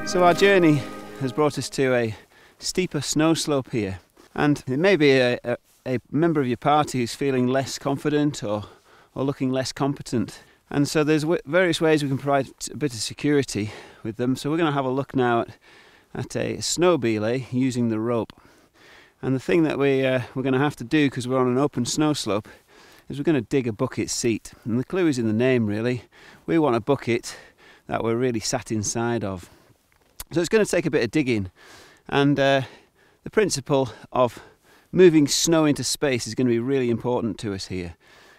So our journey has brought us to a steeper snow slope here, and it may be a member of your party who's feeling less confident or looking less competent, and so there's various ways we can provide a bit of security with them. So we're going to have a look now at a snow belay using the rope. And the thing that we're going to have to do, because we're on an open snow slope, is we're going to dig a bucket seat, and the clue is in the name really. We want a bucket that we're really sat inside of. So it's going to take a bit of digging, and the principle of moving snow into space is going to be really important to us here.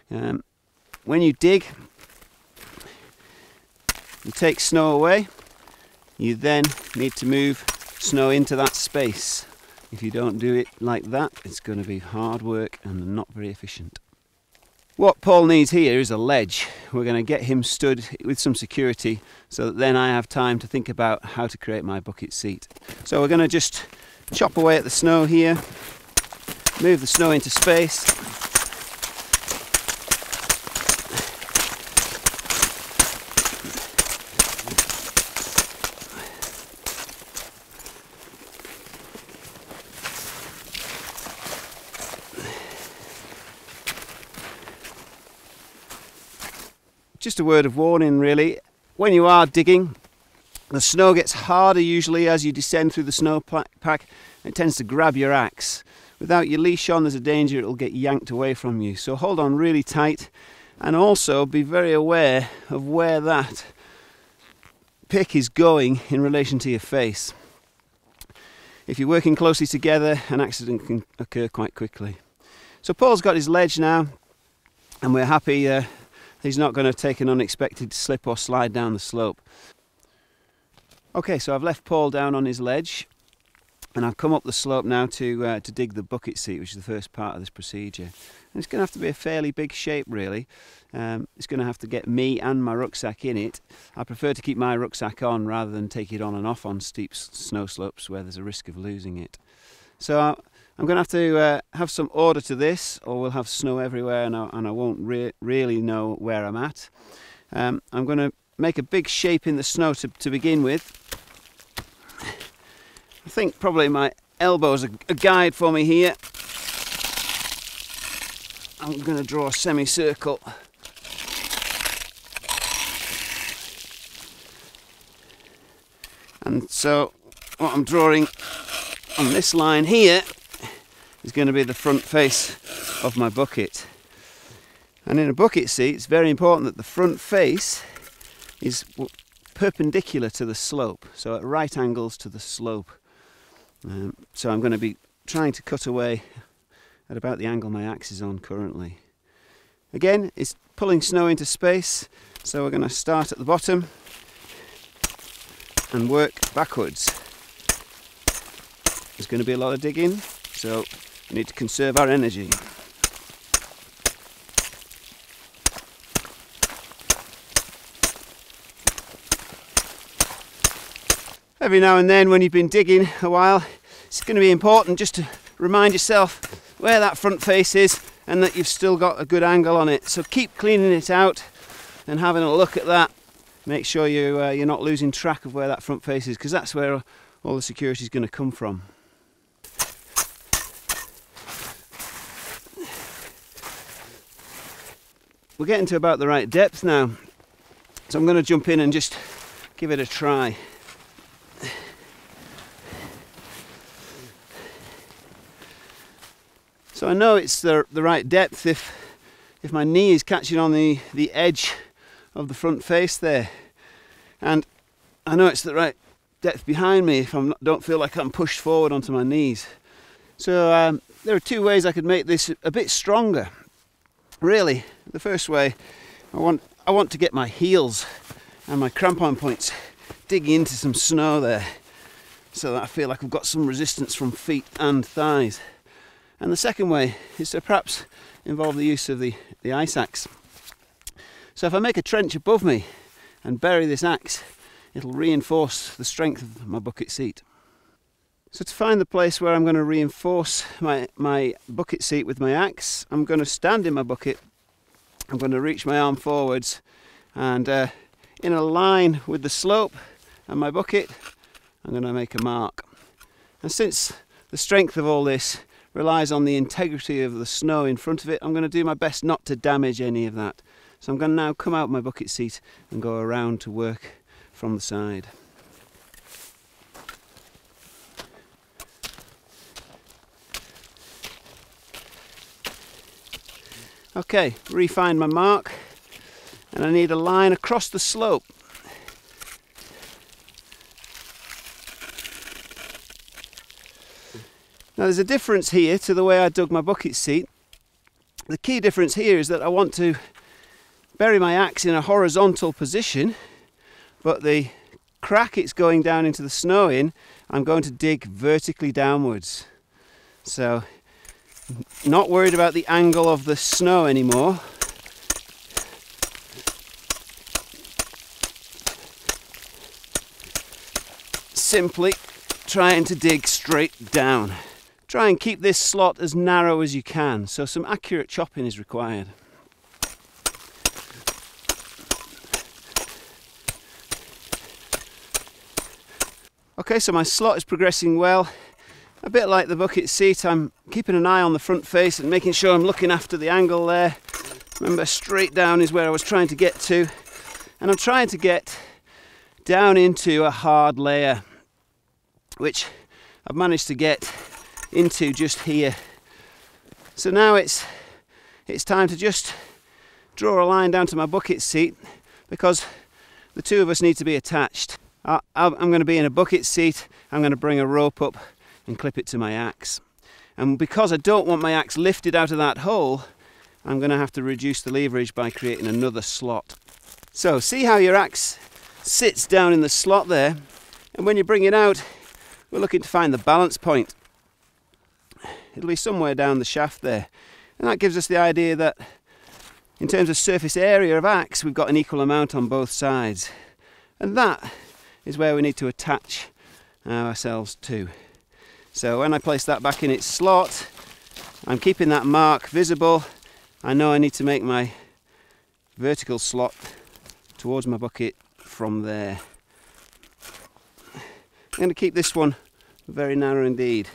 When you dig, you take snow away, you then need to move snow into that space. If you don't do it like that, it's going to be hard work and not very efficient. What Paul needs here is a ledge. We're going to get him stood with some security so that then I have time to think about how to create my bucket seat. So we're going to just chop away at the snow here, move the snow into space. Just a word of warning really, when you are digging, the snow gets harder usually as you descend through the snow pack. It tends to grab your axe. Without your leash on, there's a danger it'll get yanked away from you. So hold on really tight, and also be very aware of where that pick is going in relation to your face. If you're working closely together, an accident can occur quite quickly. So Paul's got his ledge now, and we're happy he's not going to take an unexpected slip or slide down the slope. Okay, so I've left Paul down on his ledge, and I've come up the slope now to dig the bucket seat, which is the first part of this procedure. And it's going to have to be a fairly big shape really. It's going to have to get me and my rucksack in it. I prefer to keep my rucksack on rather than take it on and off on steep snow slopes where there's a risk of losing it. So I'm going to have some order to this, or we'll have snow everywhere and I won't really know where I'm at. I'm going to make a big shape in the snow to begin with. I think probably my elbow's a guide for me here. I'm going to draw a semicircle. And so what I'm drawing on this line here is going to be the front face of my bucket. And in a bucket seat, it's very important that the front face is perpendicular to the slope, so at right angles to the slope. So I'm going to be trying to cut away at about the angle my axe is on currently. Again, it's pulling snow into space, so we're going to start at the bottom and work backwards. There's going to be a lot of digging, so we need to conserve our energy. Every now and then when you've been digging a while, it's going to be important just to remind yourself where that front face is and that you've still got a good angle on it. So keep cleaning it out and having a look at that. Make sure you're not losing track of where that front face is, because that's where all the security is going to come from. We're getting to about the right depth now, so I'm going to jump in and just give it a try. So I know it's the right depth if my knee is catching on the edge of the front face there, and I know it's the right depth behind me if I don't feel like I'm pushed forward onto my knees. So there are two ways I could make this a bit stronger. Really, the first way, I want to get my heels and my crampon points digging into some snow there, so that I feel like I've got some resistance from feet and thighs. And the second way is to perhaps involve the use of the ice axe. So if I make a trench above me and bury this axe, it'll reinforce the strength of my bucket seat. So to find the place where I'm going to reinforce my bucket seat with my axe, I'm going to stand in my bucket, I'm going to reach my arm forwards, and in a line with the slope and my bucket, I'm going to make a mark. And since the strength of all this relies on the integrity of the snow in front of it, I'm going to do my best not to damage any of that. So I'm going to now come out my bucket seat and go around to work from the side. Okay, refined my mark, and I need a line across the slope. Now there's a difference here to the way I dug my bucket seat. The key difference here is that I want to bury my axe in a horizontal position, but the crack it's going down into the snow in, I'm going to dig vertically downwards. So, not worried about the angle of the snow anymore. Simply trying to dig straight down. Try and keep this slot as narrow as you can, so some accurate chopping is required. Okay, so my slot is progressing well. A bit like the bucket seat, I'm keeping an eye on the front face and making sure I'm looking after the angle there. Remember, straight down is where I was trying to get to. And I'm trying to get down into a hard layer, which I've managed to get into just here. So now it's time to just draw a line down to my bucket seat, because the two of us need to be attached. I'm going to be in a bucket seat, I'm going to bring a rope up and clip it to my axe. And because I don't want my axe lifted out of that hole, I'm going to have to reduce the leverage by creating another slot. So see how your axe sits down in the slot there, and when you bring it out, we're looking to find the balance point. It'll be somewhere down the shaft there, and that gives us the idea that in terms of surface area of axe, we've got an equal amount on both sides, and that is where we need to attach ourselves to. So when I place that back in its slot, I'm keeping that mark visible. I know I need to make my vertical slot towards my bucket from there. I'm going to keep this one very narrow indeed.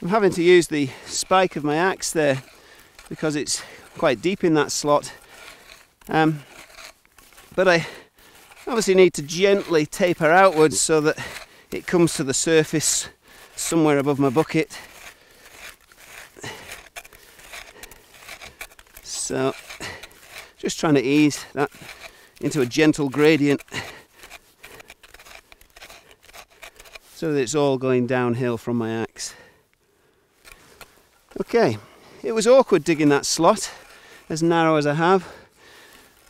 I'm having to use the spike of my axe there because it's quite deep in that slot, but I obviously need to gently taper outwards so that it comes to the surface somewhere above my bucket. So just trying to ease that into a gentle gradient so that it's all going downhill from my axe. Okay, it was awkward digging that slot as narrow as I have,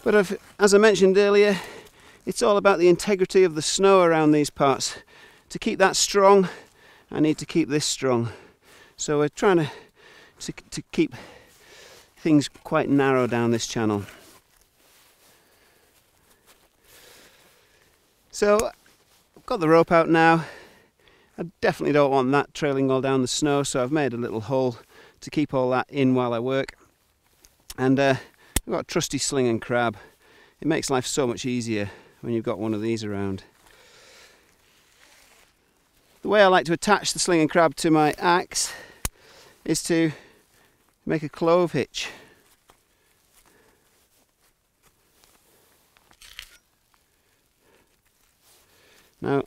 but as I mentioned earlier, it's all about the integrity of the snow around these parts. To keep that strong, I need to keep this strong. So we're trying to keep things quite narrow down this channel. So I've got the rope out now. I definitely don't want that trailing all down the snow, so I've made a little hole to keep all that in while I work. And I've got a trusty sling and crab. It makes life so much easier when you've got one of these around. The way I like to attach the sling and crab to my axe is to make a clove hitch. Now,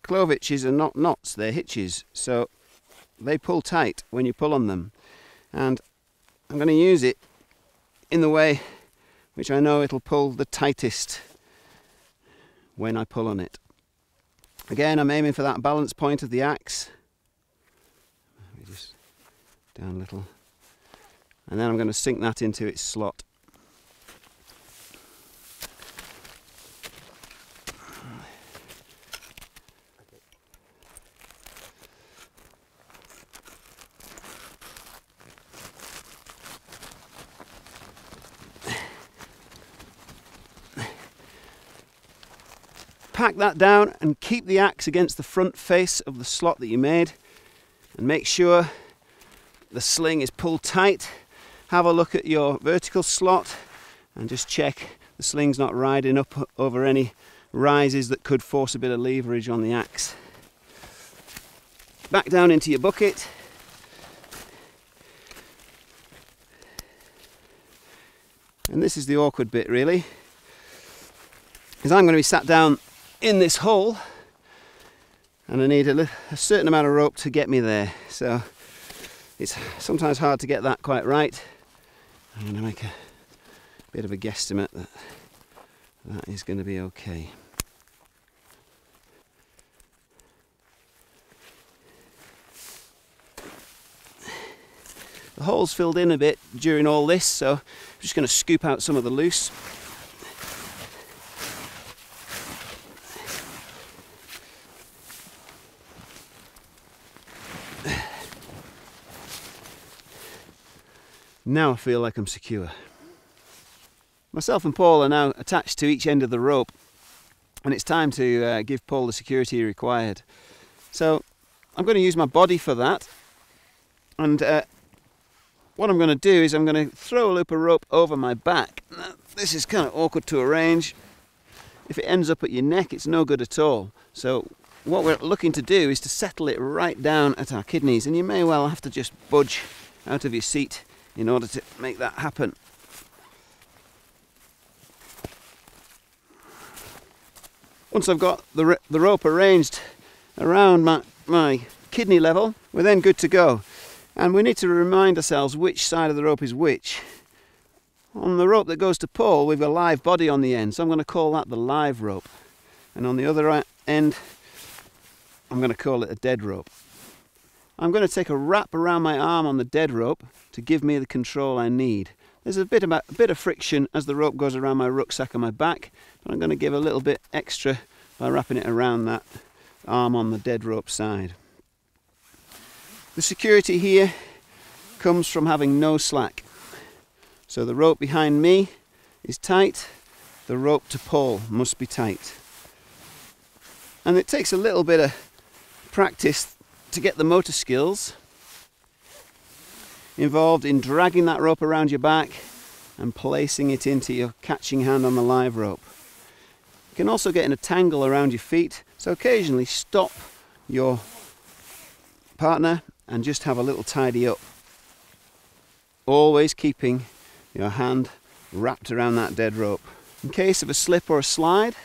clove hitches are not knots, they're hitches, so they pull tight when you pull on them, and I'm going to use it in the way which I know it'll pull the tightest when I pull on it. Again, I'm aiming for that balance point of the axe. Let me just down a little, and then I'm going to sink that into its slot. Pack that down and keep the axe against the front face of the slot that you made, and make sure the sling is pulled tight have a look at your vertical slot and just check the sling's not riding up over any rises that could force a bit of leverage on the axe. Back down into your bucket. And this is the awkward bit really, because I'm going to be sat down in this hole and I need a certain amount of rope to get me there, so it's sometimes hard to get that quite right. I'm going to make a bit of a guesstimate that that is going to be okay. The hole's filled in a bit during all this, so I'm just going to scoop out some of the loose. Now I feel like I'm secure. Myself and Paul are now attached to each end of the rope, and it's time to give Paul the security required. So I'm going to use my body for that, and what I'm going to do is I'm going to throw a loop of rope over my back. Now, this is kind of awkward to arrange. If it ends up at your neck, it's no good at all. So what we're looking to do is to settle it right down at our kidneys, and you may well have to just budge out of your seat in order to make that happen. Once I've got the rope arranged around my kidney level, we're then good to go. And we need to remind ourselves which side of the rope is which. On the rope that goes to Paul, we've a live body on the end, so I'm going to call that the live rope. And on the other end, I'm going to call it a dead rope. I'm going to take a wrap around my arm on the dead rope to give me the control I need. There's a bit of friction as the rope goes around my rucksack on my back, but I'm going to give a little bit extra by wrapping it around that arm on the dead rope side. The security here comes from having no slack. So the rope behind me is tight, the rope to Paul must be tight. And it takes a little bit of practice to get the motor skills involved in dragging that rope around your back and placing it into your catching hand on the live rope. You can also get in a tangle around your feet, so occasionally stop your partner and just have a little tidy up. Always keeping your hand wrapped around that dead rope. In case of a slip or a slide,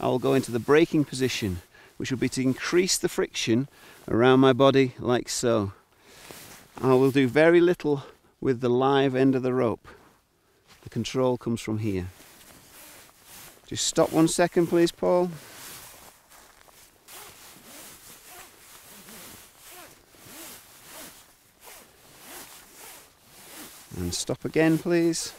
I will go into the braking position, which will be to increase the friction around my body like so. I will do very little with the live end of the rope. The control comes from here. Just stop 1 second please, Paul. And stop again please.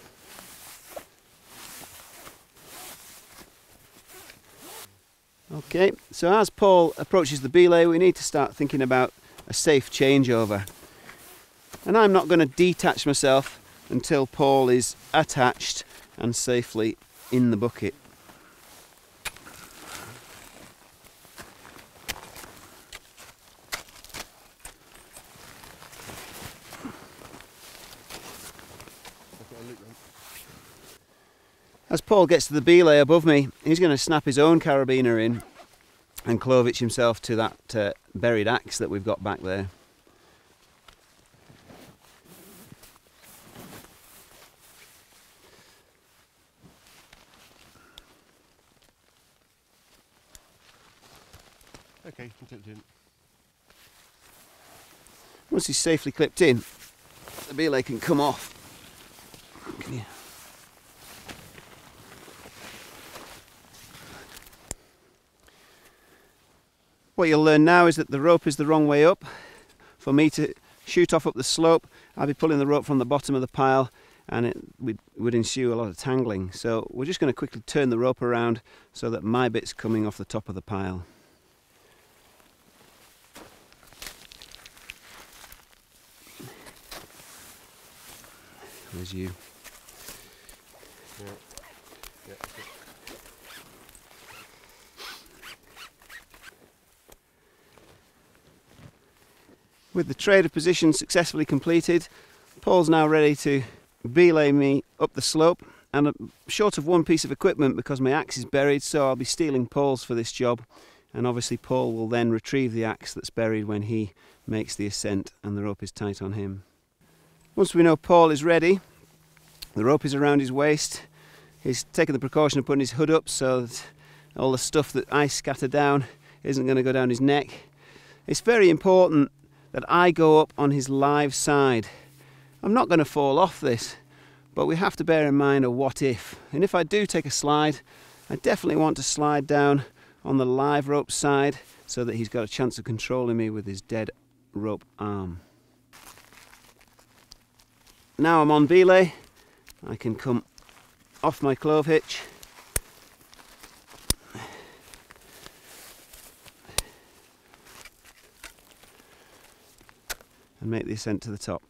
Okay, so as Paul approaches the belay, we need to start thinking about a safe changeover. And I'm not going to detach myself until Paul is attached and safely in the bucket. As Paul gets to the belay above me, he's going to snap his own carabiner in and clove-hitch himself to that buried axe that we've got back there. Okay, clipped in. Once he's safely clipped in, the belay can come off. Can you? What you'll learn now is that the rope is the wrong way up. For me to shoot off up the slope, I'll be pulling the rope from the bottom of the pile, and it would ensue a lot of tangling. So we're just going to quickly turn the rope around so that my bit's coming off the top of the pile. There's you. Yeah. Yeah. With the trade of position successfully completed, Paul's now ready to belay me up the slope, and I'm short of one piece of equipment because my axe is buried, so I'll be stealing Paul's for this job, and obviously Paul will then retrieve the axe that's buried when he makes the ascent and the rope is tight on him. Once we know Paul is ready, the rope is around his waist. He's taken the precaution of putting his hood up so that all the stuff that I scatter down isn't going to go down his neck. It's very important that I go up on his live side. I'm not going to fall off this, but we have to bear in mind a what if. And if I do take a slide, I definitely want to slide down on the live rope side so that he's got a chance of controlling me with his dead rope arm. Now I'm on belay, I can come off my clove hitch and make the ascent to the top.